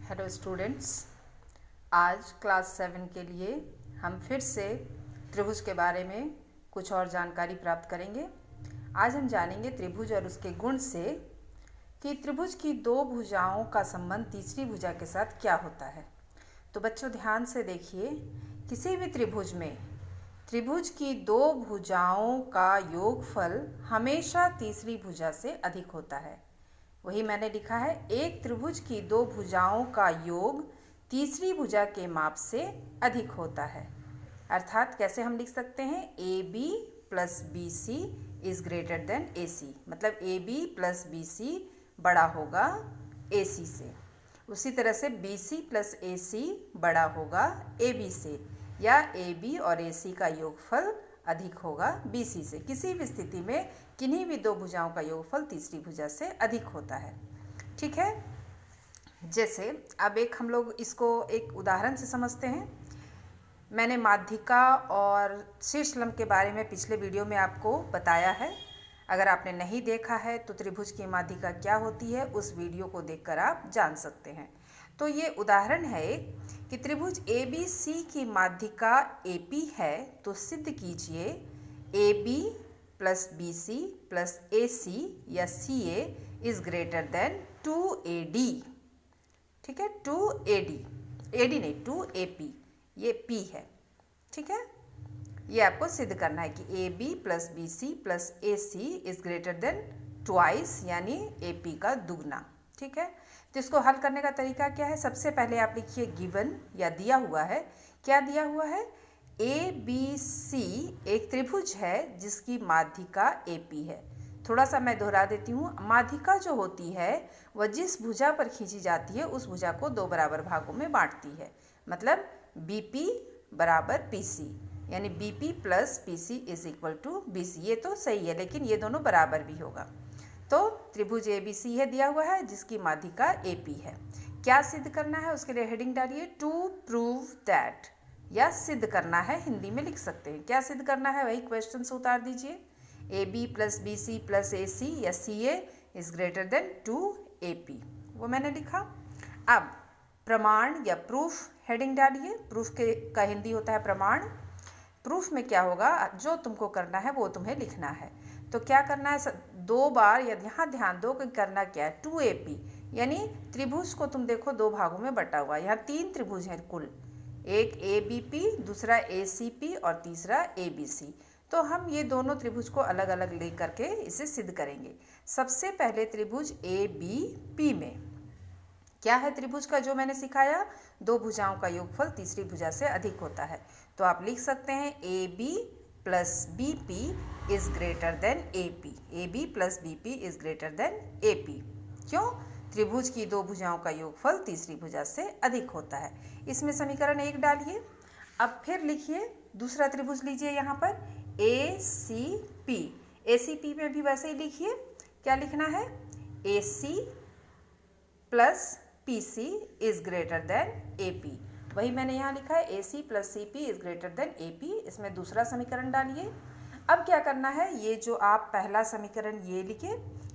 Hello students, आज class 7 के लिए हम फिर से त्रिभुज के बारे में कुछ और जानकारी प्राप्त करेंगे। आज हम जानेंगे त्रिभुज और उसके गुण से कि त्रिभुज की दो भुजाओं का संबंध तीसरी भुजा के साथ क्या होता है। तो बच्चों ध्यान से देखिए, किसी भी त्रिभुज में त्रिभुज की दो भुजाओं का योगफल हमेशा तीसरी भुजा से अधिक होता है। वही मैंने लिखा है, एक त्रिभुज की दो भुजाओं का योग तीसरी भुजा के माप से अधिक होता है। अर्थात कैसे हम लिख सकते हैं, A B plus B C is greater than A C, मतलब A B plus B C बड़ा होगा ए सी से। उसी तरह से बी सी प्लस ए सी बड़ा होगा ए बी से, या ए बी और ए सी का योगफल अधिक होगा बी सी से। किसी भी स्थिति में किन्हीं भी दो भुजाओं का योगफल तीसरी भुजा से अधिक होता है। ठीक है, जैसे अब हम लोग इसको एक उदाहरण से समझते हैं। मैंने माध्यिका और शीर्षलंब के बारे में पिछले वीडियो में आपको बताया है। अगर आपने नहीं देखा है तो त्रिभुज की माध्यिका क्या होती है, उस वीडियो को देखकर आप जान सकते हैं। तो ये उदाहरण है कि त्रिभुज ए बी सी की माध्यिका ए पी है, तो सिद्ध कीजिए A B plus B C plus A C या C A is greater than 2AD। ठीक है, 2AD, AD नहीं 2AP, ये P है। ठीक है, ये आपको सिद्ध करना है कि A B plus B C plus A C is greater than twice, यानी ए पी का दुगना। ठीक है, तो इसको हल करने का तरीका क्या है। सबसे पहले आप लिखिए गिवन या दिया हुआ है। क्या दिया हुआ है, ए बी सी एक त्रिभुज है जिसकी माध्यिका ए पी है। थोड़ा सा मैं दोहरा देती हूँ, माध्यिका जो होती है वह जिस भुजा पर खींची जाती है उस भुजा को दो बराबर भागों में बांटती है। मतलब बी पी बराबर पी सी, यानी B P plus P C is equal to B C. ये तो सही है, लेकिन ये दोनों बराबर भी होगा। तो त्रिभुज ए बी सी है दिया हुआ है जिसकी माध्यिका ए पी है। क्या सिद्ध करना है, उसके लिए हेडिंग डालिए टू प्रूव दैट, या सिद्ध करना है, हिंदी में लिख सकते हैं। क्या सिद्ध करना है वही क्वेश्चन से उतार दीजिए। A B plus B C plus A C या C A is greater than 2AP, वो मैंने लिखा। अब प्रमाण या प्रूफ हेडिंग डालिए। प्रूफ का हिंदी होता है प्रमाण। प्रूफ में क्या होगा, जो तुमको करना है वो तुम्हें लिखना है। तो क्या करना है, दो बार, या यहाँ ध्यान दो कि करना क्या है, 2AP, यानी त्रिभुज को तुम देखो दो भागों में बटा हुआ है। यहाँ तीन त्रिभुज हैं कुल, एक ए बी पी, दूसरा ए सी पी और तीसरा ए बी सी। तो हम ये दोनों त्रिभुज को अलग अलग ले करके इसे सिद्ध करेंगे। सबसे पहले त्रिभुज ए बी पी में क्या है, त्रिभुज का जो मैंने सिखाया, दो भुजाओं का योगफल तीसरी भुजा से अधिक होता है। तो आप लिख सकते हैं A B plus B P is greater than A P. A B plus B P is greater than A P. क्यों, त्रिभुज की दो भुजाओं का योगफल तीसरी भुजा से अधिक होता है। इसमें समीकरण 1 डालिए। अब फिर लिखिए दूसरा त्रिभुज लीजिए, यहाँ पर ए सी पी। ए सी पी में भी वैसे ही लिखिए। क्या लिखना है, A C plus P C is greater than A P. वही मैंने यहाँ लिखा है, A C plus C P is greater than A P. इसमें दूसरा समीकरण डालिए। अब क्या करना है, ये जो आप पहला समीकरण ये लिखे,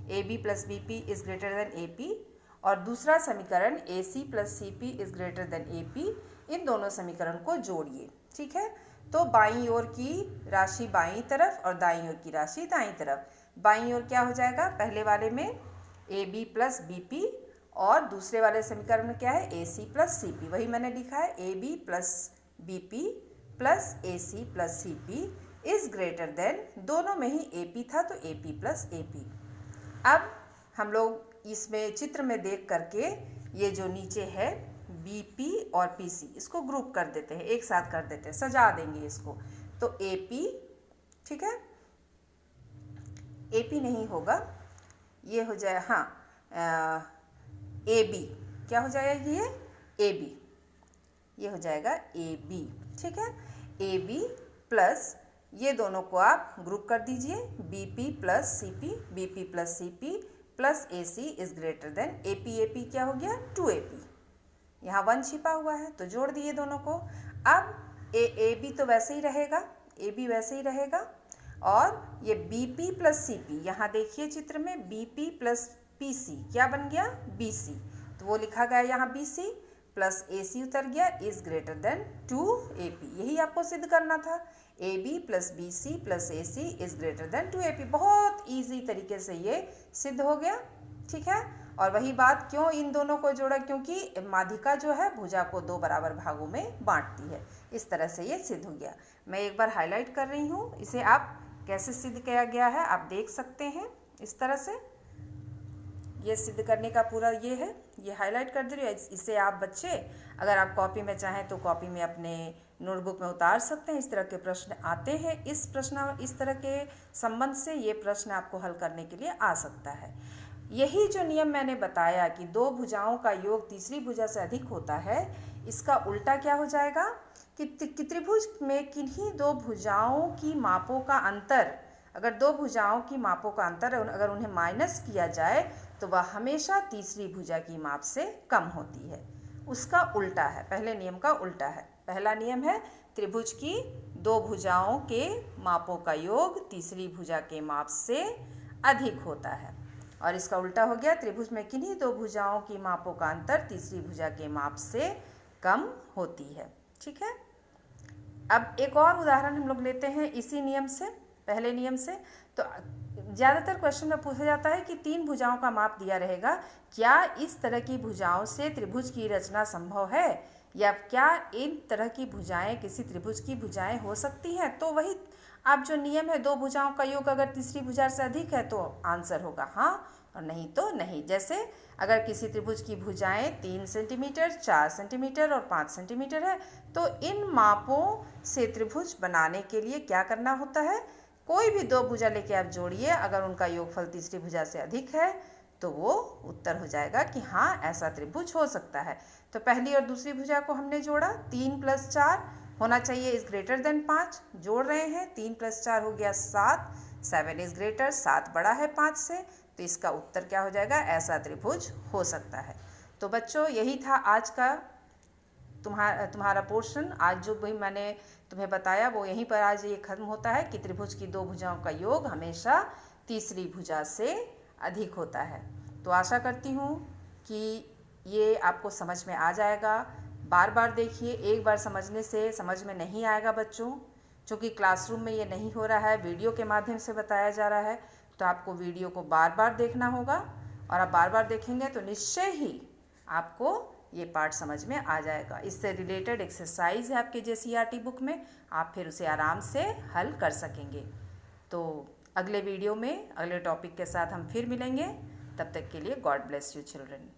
A B plus B P is greater than A P, और दूसरा समीकरण A C plus C P is greater than A P, इन दोनों समीकरण को जोड़िए। ठीक है, तो बाईं ओर की राशि बाईं तरफ और दाईं ओर की राशि दाईं तरफ। बाईं ओर क्या हो जाएगा, पहले वाले में A B plus B P, और दूसरे वाले समीकरण में क्या है, A C plus C P. वही मैंने लिखा है, A B plus B P plus A C plus C P is greater than, दोनों में ही ए पी था तो A P plus A P. अब हम लोग इसमें चित्र में देख करके ये जो नीचे है बी पी और पी सी, इसको ग्रुप कर देते हैं, एक साथ कर देते हैं, सजा देंगे इसको। तो ए पी, ठीक है, ए पी नहीं होगा, ये हो जाए, हाँ, ए बी, क्या हो जाएगा ये, ए बी, ये हो जाएगा ए बी। ठीक है, ए बी प्लस, ये दोनों को आप ग्रुप कर दीजिए, B P plus C P, B P plus C P plus A C is greater than A P. A P क्या हो गया, 2AP। यहाँ 1 छिपा हुआ है तो जोड़ दिए दोनों को। अब ए बी तो वैसे ही रहेगा, ए बी वैसे ही रहेगा, और ये B P plus C P, यहाँ देखिए चित्र में B P plus P C क्या बन गया, बी सी। तो वो लिखा गया यहाँ BC प्लस AC उतर गया इज ग्रेटर देन 2AP। यही आपको सिद्ध करना था। AB plus BC plus AC is greater than 2AP। बहुत ईजी तरीके से ये सिद्ध हो गया, ठीक है। और वही बात, क्यों इन दोनों को जोड़ा, क्योंकि माध्यिका जो है भुजा को 2 बराबर भागों में बांटती है। इस तरह से ये सिद्ध हो गया। मैं एक बार हाईलाइट कर रही हूँ, इसे आप कैसे सिद्ध किया गया है आप देख सकते हैं। इस तरह से ये सिद्ध करने का पूरा ये है, ये हाईलाइट कर दे रही है। इसे आप बच्चे अगर आप कॉपी में चाहें तो कॉपी में अपने नोटबुक में उतार सकते हैं। इस तरह के प्रश्न आते हैं, इस तरह के संबंध से ये प्रश्न आपको हल करने के लिए आ सकता है। यही जो नियम मैंने बताया कि 2 भुजाओं का योग तीसरी भुजा से अधिक होता है, इसका उल्टा क्या हो जाएगा कि त्रिभुज में किन्हीं 2 भुजाओं की मापों का अंतर, अगर 2 भुजाओं की मापों का अंतर अगर उन्हें माइनस किया जाए तो वह हमेशा तीसरी भुजा की माप से कम होती है। उसका उल्टा है, पहले नियम का उल्टा है। पहला नियम है त्रिभुज की 2 भुजाओं के मापों का योग तीसरी भुजा के माप से अधिक होता है, और इसका उल्टा हो गया त्रिभुज में किन्हीं 2 भुजाओं की मापों का अंतर तीसरी भुजा के माप से कम होती है, ठीक है। अब एक और उदाहरण हम लोग लेते हैं इसी नियम से, पहले नियम से। तो ज़्यादातर क्वेश्चन में पूछा जाता है कि 3 भुजाओं का माप दिया रहेगा, क्या इस तरह की भुजाओं से त्रिभुज की रचना संभव है, या क्या इन तरह की भुजाएं किसी त्रिभुज की भुजाएं हो सकती हैं। तो वही आप जो नियम है 2 भुजाओं का योग अगर तीसरी भुजा से अधिक है तो आंसर होगा हाँ, और नहीं तो नहीं। जैसे अगर किसी त्रिभुज की भुजाएं 3 सेंटीमीटर, 4 सेंटीमीटर और 5 सेंटीमीटर है, तो इन मापों से त्रिभुज बनाने के लिए क्या करना होता है, कोई भी 2 भुजा लेके आप जोड़िए, अगर उनका योगफल तीसरी भुजा से अधिक है तो वो उत्तर हो जाएगा कि हाँ ऐसा त्रिभुज हो सकता है। तो पहली और दूसरी भुजा को हमने जोड़ा, 3 + 4 होना चाहिए इज ग्रेटर देन 5, जोड़ रहे हैं, 3 + 4 हो गया 7, 7 इज ग्रेटर, 7 बड़ा है 5 से, तो इसका उत्तर क्या हो जाएगा, ऐसा त्रिभुज हो सकता है। तो बच्चों यही था आज का तुम्हारा पोर्शन। आज जो भी मैंने तुम्हें बताया वो यहीं पर आज ये खत्म होता है कि त्रिभुज की 2 भुजाओं का योग हमेशा तीसरी भुजा से अधिक होता है। तो आशा करती हूँ कि ये आपको समझ में आ जाएगा। बार बार देखिए, एक बार समझने से समझ में नहीं आएगा बच्चों, क्योंकि क्लासरूम में ये नहीं हो रहा है, वीडियो के माध्यम से बताया जा रहा है। तो आपको वीडियो को बार बार देखना होगा, और आप बार बार देखेंगे तो निश्चय ही आपको ये पार्ट समझ में आ जाएगा। इससे रिलेटेड एक्सरसाइज है आपके JCERT बुक में, आप फिर उसे आराम से हल कर सकेंगे। तो अगले वीडियो में अगले टॉपिक के साथ हम फिर मिलेंगे। तब तक के लिए गॉड ब्लेस यू चिल्ड्रन।